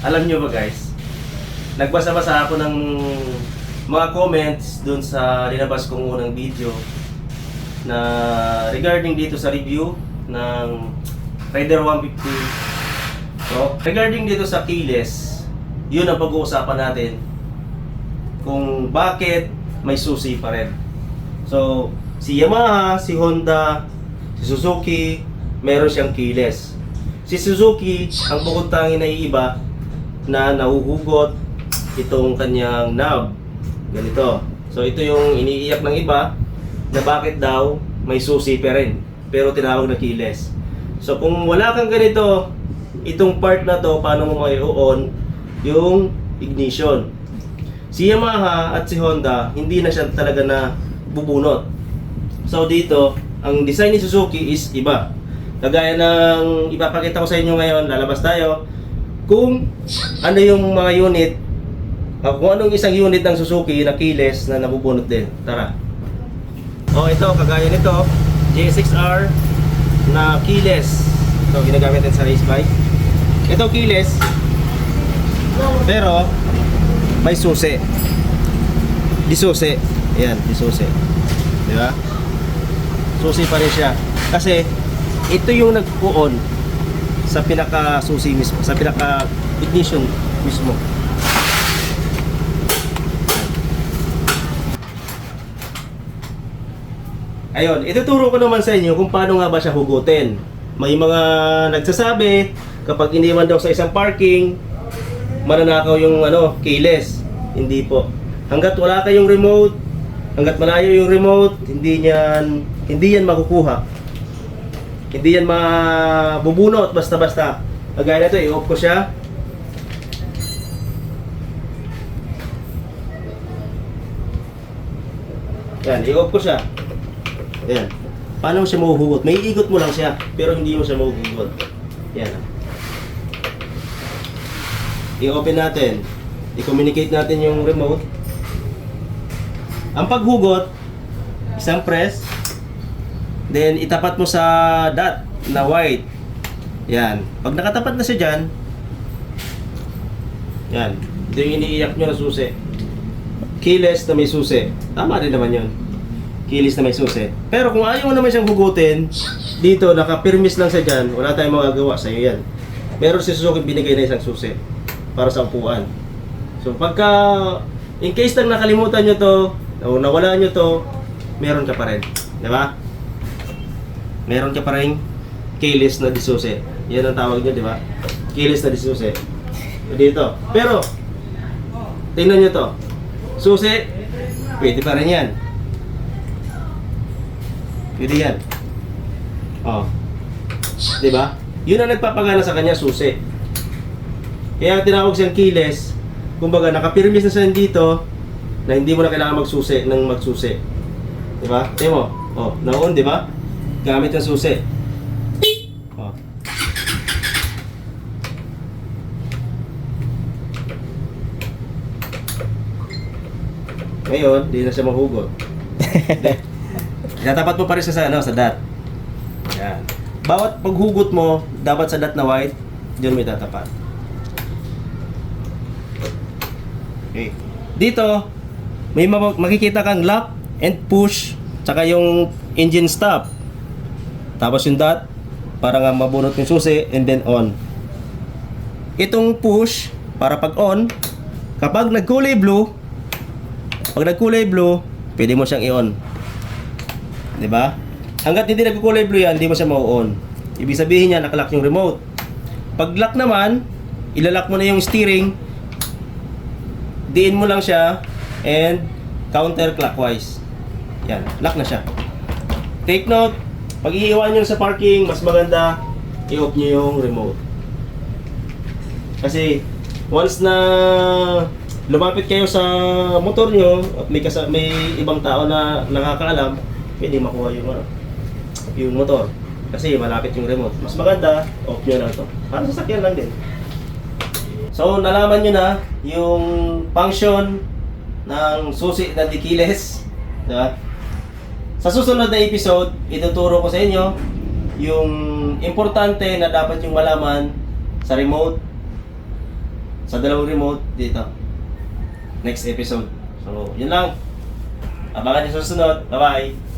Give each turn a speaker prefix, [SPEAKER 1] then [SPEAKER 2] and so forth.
[SPEAKER 1] Alam nyo ba guys, nagbasa-basa ako ng mga comments dun sa linabas kong unang video na regarding dito sa review ng Raider 150. So, regarding dito sa keyless, yun ang pag-uusapan natin kung bakit may susi pa rin. So, si Yamaha, si Honda, si Suzuki, meron siyang keyless. Si Suzuki, ang bukod tanging naiiba na nahuhugot itong kanyang knob. Ganito. So, ito yung iniiyak ng iba na bakit daw may susi pa rin pero tinawag na keyless. So, kung wala kang ganito, itong part na to, paano mo mai-on yung ignition. Si Yamaha at si Honda, hindi na siya talaga na bubunot. So, dito, ang design ni Suzuki is iba. Kagaya ng ipapakita ko sa inyo ngayon, lalabas tayo kung ano yung mga unit, kung anong isang unit ng Suzuki na keyless na nabubunot din. Tara. Ito, kagaya nito, J6R na keyless. Ito, ginagamit din sa race bike. Ito keyless, pero may susi. Di susi. Ayan, di susi. Di ba? Susi pa rin siya. Kasi, ito yung nag-on sa pinaka-susi mismo, sa pinaka-ignition mismo. Ayun, ituturo ko naman sa inyo kung paano nga ba siya hugutin. May mga nagsasabi, kapag iniwan daw sa isang parking, mananakaw yung keyless. Hindi po. Hanggat wala kayong remote, hanggat malayo yung remote, hindi yan makukuha. Hindi yan mabubunot basta-basta. Kagaya na ito, i-off ko siya. Yan, i-off ko siya. Yan. Paano mo siya mahuhugot? May igot mo lang siya, pero hindi mo siya mahuhugot. Yan. I-open natin. I-communicate natin yung remote. Ang paghugot, isang press. Then, itapat mo sa dot na white. Yan. Pag nakatapat na siya dyan, yan. Ito yung iniiyak nyo na susi. Keyless na may susi. Tama rin naman yun. Keyless na may susi. Pero kung ayaw mo naman siyang hugutin, dito, nakapirmis lang siya dyan, wala tayong magagawa sa'yo yan. Meron si Suzuki binigay na isang susi para sa upuan. So, pagka, in case lang nakalimutan nyo to, o nawala nyo to, meron ka pa rin. Diba? Meron ka pa rin keyless na disusi. Yan ang tawag nyo, di ba? Keyless na disusi. Dito. Pero, tingnan nyo to. Susi, pwede pa rin yan. Pwede yan. Di ba? Yun ang nagpapagana sa kanya, susi. Kaya tinawag siyang keyless. Kumbaga, nakapirmis na siya dito na hindi mo na kailangan magsusi ng magsusi. Di ba? Tingnan mo. Naon, di ba? Gamit ng susi. Ngayon, di na siya mahugot. Itatapat mo pa rin siya sa dot. Yan. Bawat paghugot mo, dapat sa dot na white, diyan mo itatapat. Okay. Dito, may makikita kang lock and push, tsaka yung engine stop. Tapos yung dot, para nga mabunot yung susi, and then on. Itong push, para pag on, kapag nagkulay blue, pwede mo siyang i-on. Diba? Hanggat hindi nagkulay blue yan, hindi mo siya mau-on. Ibig sabihin niya, nakalock yung remote. Pag lock naman, ilalock mo na yung steering, diin mo lang siya, and counterclockwise. Yan, lock na siya. Take note, pag iiwan nyo sa parking, mas maganda i-off nyo yung remote. Kasi once na lumapit kayo sa motor nyo at may ibang tao na nakakaalam, pwede makuha yung motor. Kasi malapit yung remote. Mas maganda, off nyo lang ito. Para sasakyan lang din. So, nalaman nyo na yung function ng susi na di keyless. Diba? Sa susunod na episode, ituturo ko sa inyo yung importante na dapat yung malaman sa remote Sa dalawang remote dito. Next episode. So, yun lang. Abangan niyo sa susunod. Bye-bye.